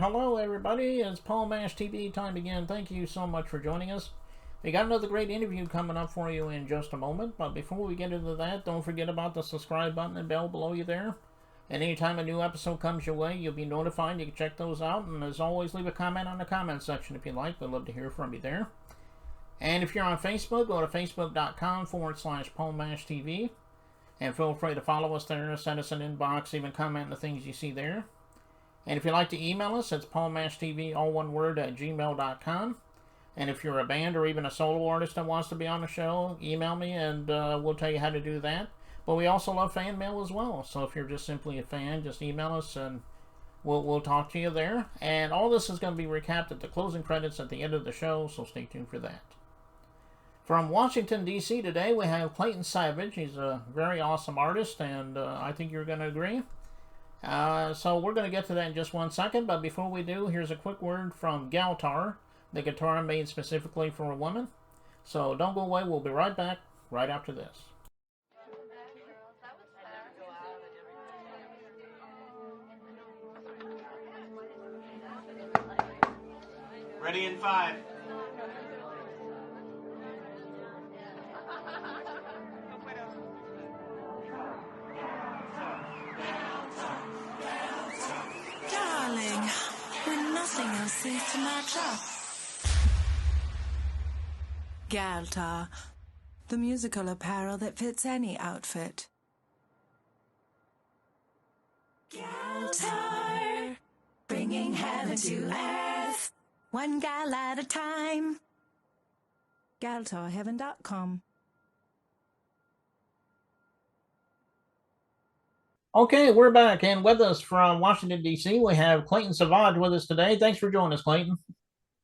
Hello, everybody. It's Paul Mash TV time again. Thank you so much for joining us. We got another great interview coming up for you in just a moment. But before we get into that, don't forget about the subscribe button and bell below you there. And anytime a new episode comes your way, you'll be notified. You can check those out. And as always, leave a comment on the comment section if you like. We'd love to hear from you there. And if you're on Facebook, go to facebook.com/Paul Mash TV. And feel free to follow us there, send us an inbox, even comment on the things you see there. And if you'd like to email us, it's paulmashtv, all one word, at gmail.com. And if you're a band or even a solo artist that wants to be on the show, email me and we'll tell you how to do that. But we also love fan mail as well. So if you're just simply a fan, just email us and we'll talk to you there. And all this is going to be recapped at the closing credits at the end of the show, so stay tuned for that. From Washington, D.C. today, we have Clayton Savage. He's a very awesome artist, and I think you're going to agree. So we're going to get to that in just 1 second, but before we do, here's a quick word from Galtar, the guitar made specifically for a woman. So don't go away, we'll be right back right after this. Ready in 5. Darling, when nothing else seems to match up. Galtar, the musical apparel that fits any outfit. Galtar, bringing heaven to earth, one gal at a time. GaltarHeaven.com. Okay, we're back, and with us from Washington, D.C., we have Clayton Savage with us today. Thanks for joining us, Clayton.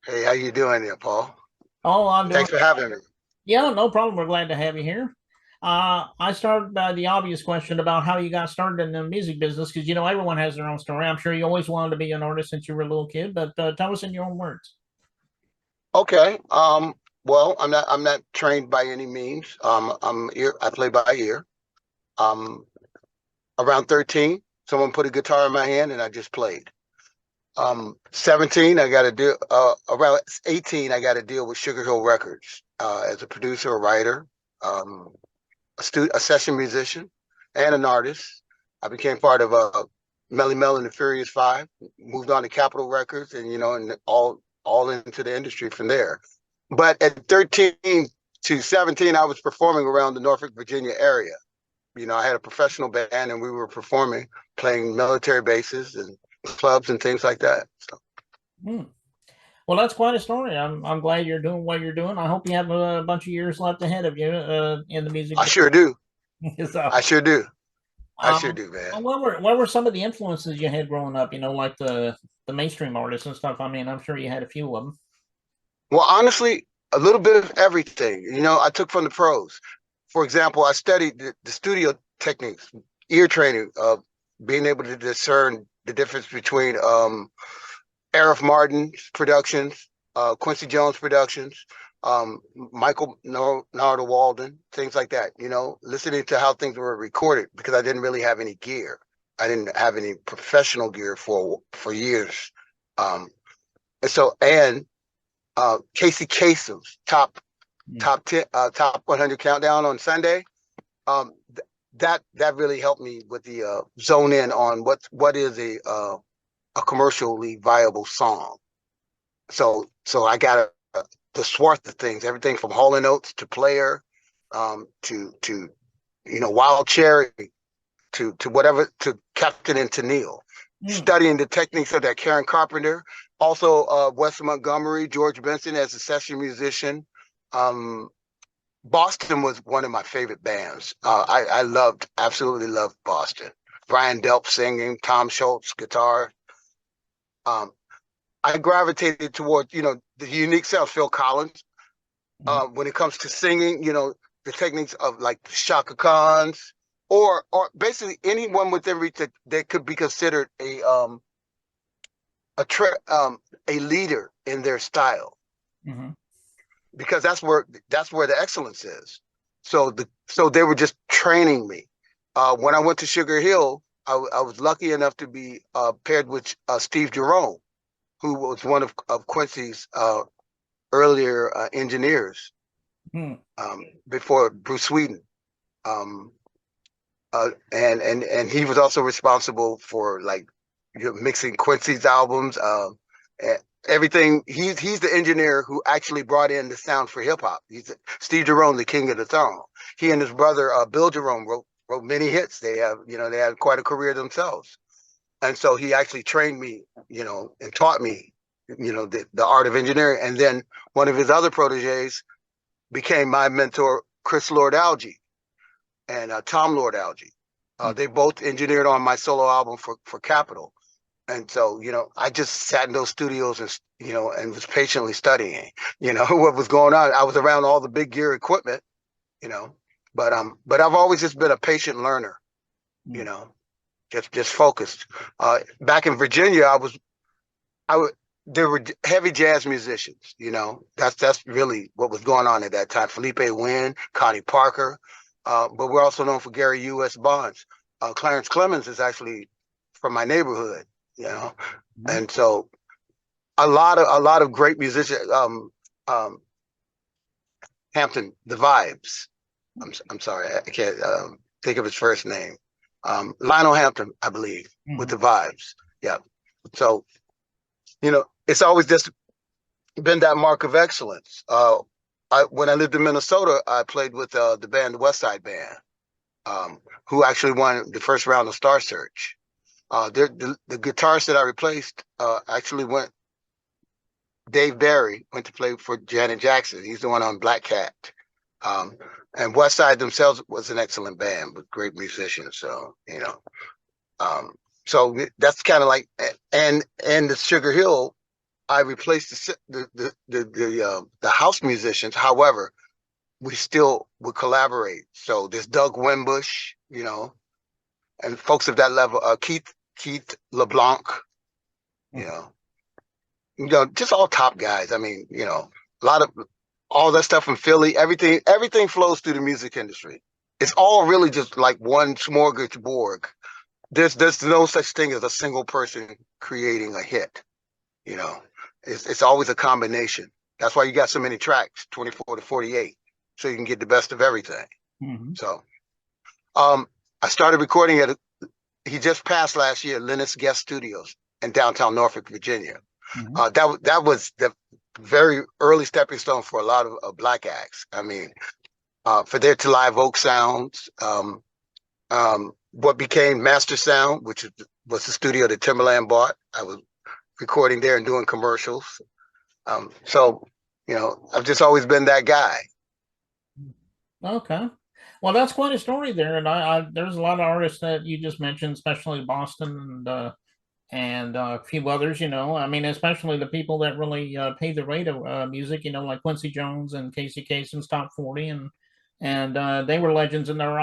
Hey, how you doing there, Paul? Oh, I'm doing... Thanks for having me. Yeah, no problem. We're glad to have you here. I started by the obvious question about how you got started in the music business, because, you know, everyone has their own story. I'm sure you always wanted to be an artist since you were a little kid, but tell us in your own words. Okay. Well, I'm not trained by any means. I play by ear. Around 13, someone put a guitar in my hand and I just played. 17, I got to do. Around 18, I got to deal with Sugar Hill Records as a producer, a writer, a session musician, and an artist. I became part of Melly Mel and the Furious Five. Moved on to Capitol Records, and and all into the industry from there. But at 13 to 17, I was performing around the Norfolk, Virginia area. I had a professional band and we were performing, playing military bases and clubs and things like that. So. Well, that's quite a story. I'm glad you're doing what you're doing. I hope you have a bunch of years left ahead of you in the music. I sure do. So, I sure do. I sure do, man. What were some of the influences you had growing up? Like the mainstream artists and stuff. I mean, I'm sure you had a few of them. Well, honestly, a little bit of everything. I took from the pros. For example, I studied the studio techniques, ear training, being able to discern the difference between Arif Martin's productions, Quincy Jones productions, Michael Narada Walden, things like that. Listening to how things were recorded because I didn't really have any gear. I didn't have any professional gear for years. And Casey Kasem's top 10, top 100 countdown on Sunday. That really helped me with the zone in on what is a commercially viable song. So I got the swath of things, everything from Hall and Oates to Player, to Wild Cherry, to whatever, to Captain and Tennille. Studying the techniques of that Karen Carpenter, also Wes Montgomery, George Benson as a session musician. Boston was one of my favorite bands. I absolutely loved Boston. Brian Delp singing, Tom Schultz guitar. I gravitated towards, the unique self, Phil Collins. When it comes to singing, the techniques of like the Shaka Khans, or basically anyone within reach that could be considered a leader in their style. Mm-hmm. Because that's where the excellence is. So they were just training me. When I went to Sugar Hill, I was lucky enough to be paired with Steve Jerome, who was one of Quincy's earlier engineers before Bruce Whedon. And he was also responsible for like mixing Quincy's albums, everything. He's the engineer who actually brought in the sound for hip hop. He's Steve Jerome, the king of the song. He and his brother Bill Jerome wrote many hits. They had quite a career themselves, and so he actually trained me, and taught me, the art of engineering. And then one of his other proteges became my mentor, Chris Lord Alge and Tom Lord Alge. They both engineered on my solo album for Capitol. And so, I just sat in those studios and, and was patiently studying, what was going on. I was around all the big gear equipment, but I've always just been a patient learner, just focused. Back in Virginia, there were heavy jazz musicians, that's really what was going on at that time. Felipe Wynn, Connie Parker, but we're also known for Gary U.S. Bonds. Clarence Clemens is actually from my neighborhood, and so a lot of great musicians. Hampton, the Vibes. I'm sorry, I can't think of his first name. Lionel Hampton, I believe, with the Vibes. Yeah. So, it's always just been that mark of excellence. When I lived in Minnesota, I played with the band, the West Side Band, who actually won the first round of Star Search. The guitarist that I replaced actually Dave Barry went to play for Janet Jackson. He's the one on Black Cat. And West Side themselves was an excellent band with great musicians. So, so that's kind of like, and the Sugar Hill, I replaced the house musicians. However, we still would collaborate. So there's Doug Wimbush, and folks of that level, Keith LeBlanc, just all top guys. I mean, a lot of all that stuff from Philly, everything flows through the music industry. It's all really just like one smorgasbord. There's no such thing as a single person creating a hit. It's always a combination. That's why you got so many tracks, 24 to 48, so you can get the best of everything. So, I started recording he just passed last year, Linus Guest Studios in downtown Norfolk, Virginia. That was the very early stepping stone for a lot of Black acts. I mean, for there to Live Oak Sounds, what became Master Sound, which was the studio that Timberland bought. I was recording there and doing commercials. So, I've just always been that guy. Okay. Well, that's quite a story there. And there's a lot of artists that you just mentioned, especially Boston and a few others, I mean, especially the people that really pay the rate of music, like Quincy Jones and Casey Kasem's Top 40, and they were legends in their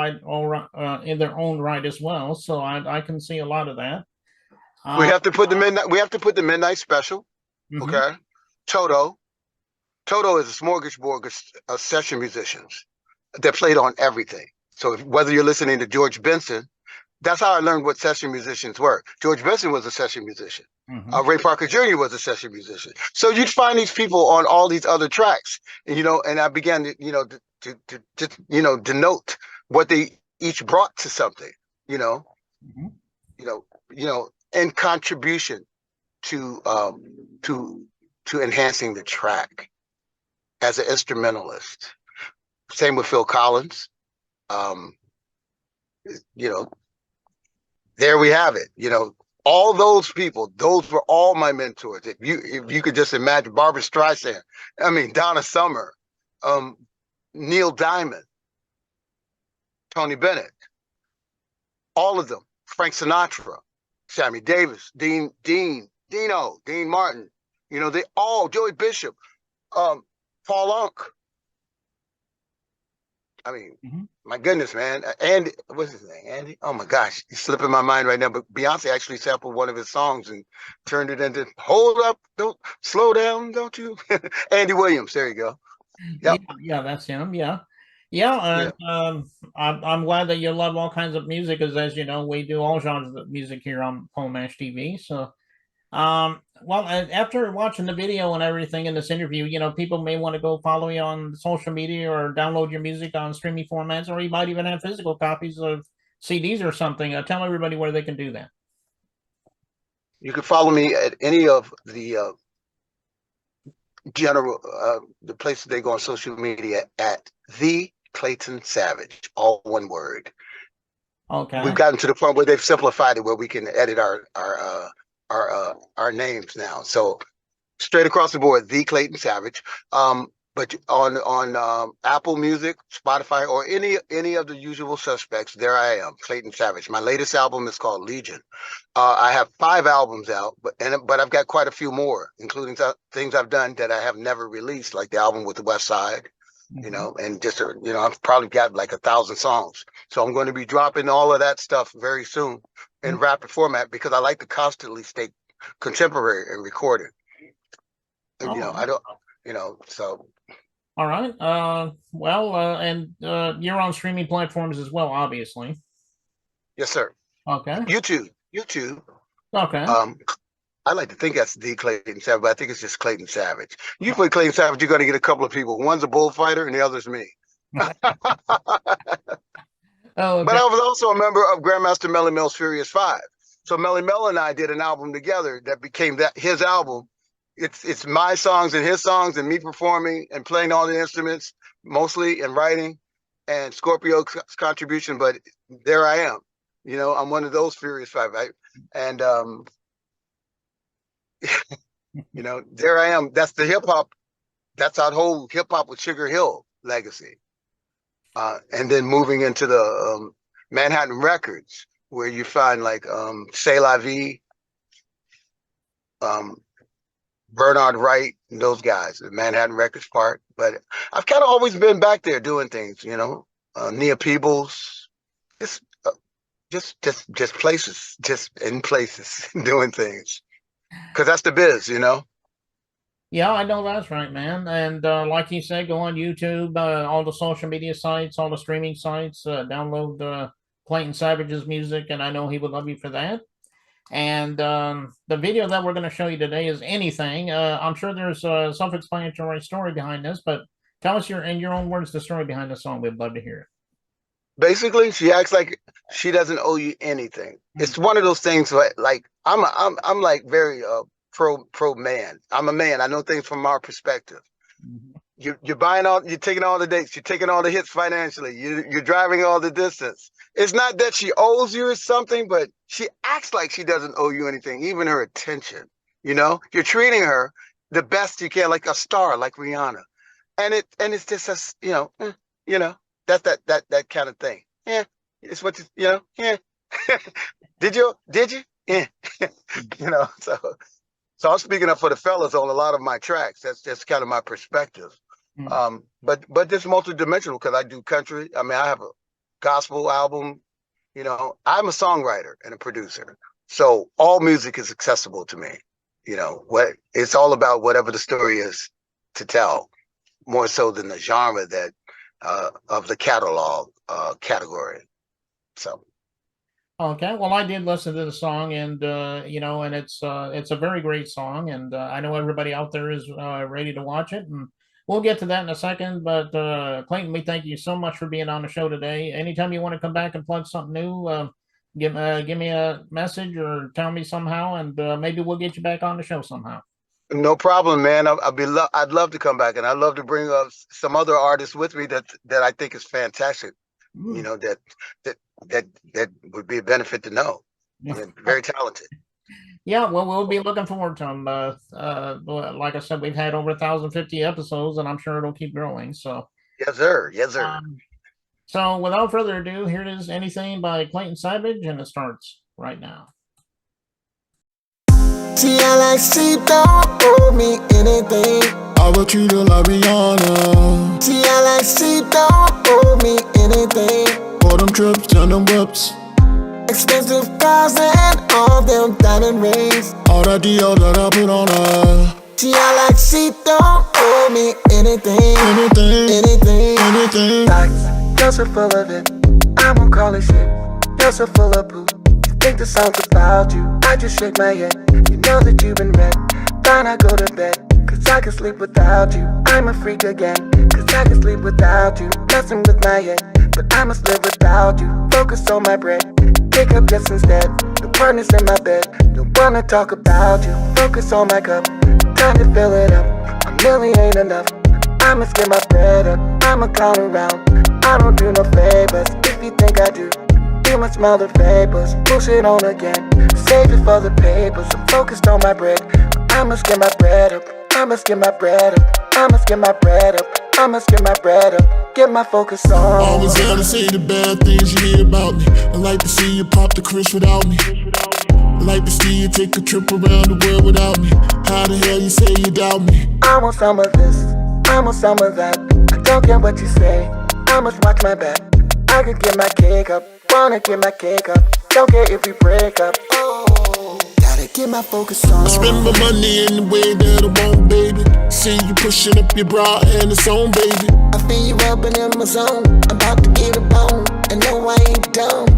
in their own right as well. So I can see a lot of that. We have to put the midnight special. Okay. Toto is a smorgasbord of session musicians that played on everything. So whether you're listening to George Benson, that's how I learned what session musicians were. George Benson was a session musician. Ray Parker Jr. was a session musician. So you'd find these people on all these other tracks, and I began to denote what they each brought to something, in contribution to enhancing the track as an instrumentalist. Same with Phil Collins. There we have it. All those people, those were all my mentors. If you could just imagine Barbra Streisand, I mean, Donna Summer, Neil Diamond, Tony Bennett, all of them, Frank Sinatra, Sammy Davis, Dean Martin, they all, Joey Bishop, Paul Anka. I mean, my goodness, man. Andy, what's his name? Andy? Oh my gosh, he's slipping my mind right now. But Beyonce actually sampled one of his songs and turned it into "Hold Up, Don't Slow Down, Don't You." Andy Williams. There you go. Yep. Yeah, that's him. Yeah. I'm glad that you love all kinds of music, because as you know, we do all genres of music here on Paul Mash TV. So Well, after watching the video and everything in this interview, people may want to go follow you on social media or download your music on streaming formats, or you might even have physical copies of CDs or something. Tell everybody where they can do that. You can follow me at any of the the places they go on social media at the Clayton Savage, all one word. Okay. We've gotten to the point where they've simplified it, where we can edit our names now. So straight across the board, the Clayton Savage. But on Apple Music, Spotify, or any of the usual suspects, there I am, Clayton Savage. My latest album is called Legion. I have 5 albums out, but I've got quite a few more, including things I've done that I have never released, like the album with the West Side, and just I've probably got like 1,000 songs. So I'm going to be dropping all of that stuff very soon in rapid format, because I like to constantly stay contemporary and recorded. And, I don't, so. All right. And you're on streaming platforms as well, obviously. Yes, sir. Okay. YouTube. Okay. I like to think that's the Clayton Savage, but I think it's just Clayton Savage. You put Clayton Savage, you're going to get a couple of people. One's a bullfighter and the other's me. Oh, okay. But I was also a member of Grandmaster Melly Mel's Furious 5. So Melly Mel and I did an album together that became his album. It's my songs and his songs and me performing and playing all the instruments, mostly, and writing, and Scorpio's contribution. But there I am. I'm one of those Furious 5. And there I am. That's the hip hop. That's our whole hip hop with Sugar Hill legacy. And then moving into the Manhattan Records, where you find like C'est La Vie, Bernard Wright, and those guys, the Manhattan Records part. But I've kind of always been back there doing things, Nia Peebles, just places, just in places doing things, because that's the biz, Yeah, I know that's right, man. And like you said, go on YouTube, all the social media sites, all the streaming sites, download Clayton Savage's music, and I know he would love you for that. And the video that we're going to show you today is Anything. I'm sure there's a self-explanatory story behind this, but tell us in your own words the story behind the song. We'd love to hear it. Basically, she acts like she doesn't owe you anything. It's one of those things like I'm like very pro man. I'm a man. I know things from our perspective. You're taking all the dates, you're taking all the hits financially, you're driving all the distance. It's not that she owes you something, but she acts like she doesn't owe you anything, even her attention. You're treating her the best you can, like a star, like Rihanna. And it's just that's that kind of thing. Yeah, it's what yeah. Did you? Yeah. So I'm speaking up for the fellas on a lot of my tracks. That's just kind of my perspective. But it's multidimensional, because I do country. I mean, I have a gospel album. I'm a songwriter and a producer. So all music is accessible to me. It's all about whatever the story is to tell, more so than the genre that of the catalog category. So. Okay, well, I did listen to the song, and and it's a very great song, and I know everybody out there is ready to watch it, and we'll get to that in a second. But Clayton, we thank you so much for being on the show today. Anytime you want to come back and plug something new, give me a message or tell me somehow, and maybe we'll get you back on the show somehow. No problem, man. I'd love to come back, and I'd love to bring some other artists with me that I think is fantastic. That would be a benefit to know. Very talented. Yeah, well, we'll be looking forward to them. Like I said, we've had over 1,050 episodes, and I'm sure it'll keep growing. So. Yes, sir. Yes, sir. So without further ado, here it is, Anything by Clayton Savage, and it starts right now. See, I like she don't owe me anything. I will treat her like Rihanna. See, I like she don't owe me anything. For them trips and them whips, expensive cars and all them diamond rings, all that deal that I put on her. See, I like she don't owe me anything. Anything. Like, you're so full of it, I won't call it shit. You're so full of poo. think the song's about you. I just shake my head. You know that you've been red. Fine, I go to bed, cause I can sleep without you. I'm a freak again, cause I can sleep without you. Messing with my head, but I must live without you. Focus on my bread, pick up just instead. The partner's in my bed, don't wanna talk about you. Focus on my cup, time to fill it up. A million ain't enough, I must get my bread up. I'ma clown around, I don't do no favors. If you think I do, you must smell the vapors. Bullshit on again, save it for the papers. I'm focused on my bread, I must get my bread up. I must get my bread up. I must get my bread up. I must get my bread up. Get my focus on. Always there to say the bad things you hear about me. I like to see you pop the Chris without me. I like to see you take a trip around the world without me. How the hell you say you doubt me? I want some of this, I want some of that. I don't care what you say, I must watch my back. I could get my cake up, wanna get my cake up. Don't care if we break up. Oh, gotta get my focus on. I spend my money in the way that I want, baby. See you pushing up your bra and it's on, baby. I feel you rubbing in my zone, about to get a bone, and no, I ain't dumb.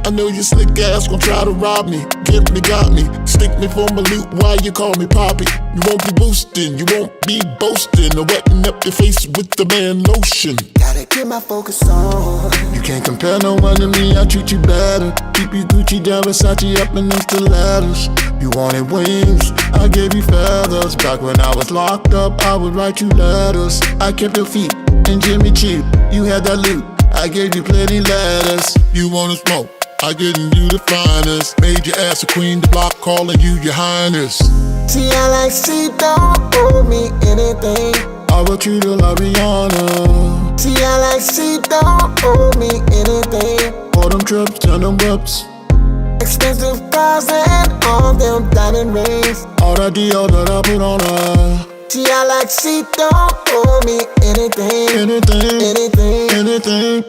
I know your slick ass gon' try to rob me. Get me, got me. Stick me for my loot while you call me poppy. You won't be boosting, you won't be boasting, or wetting up your face with the man lotion. Gotta get my focus on. You can't compare no one to me, I treat you better. Keep you Gucci down, Versace up in them stilettos. You wanted wings, I gave you feathers. Back when I was locked up, I would write you letters. I kept your feet in Jimmy Choo, you had that loot, I gave you plenty letters. You wanna smoke, I getting you the finest. Made your ass a queen, the block calling you your highness. See, I like she don't owe me anything. I will treat her like Rihanna. See, I like she don't owe me anything. All them trips and them whips, Expensive cars and all them diamond rings. all that deal that I put on her. See, I like she don't owe me anything. Anything, Anything. anything.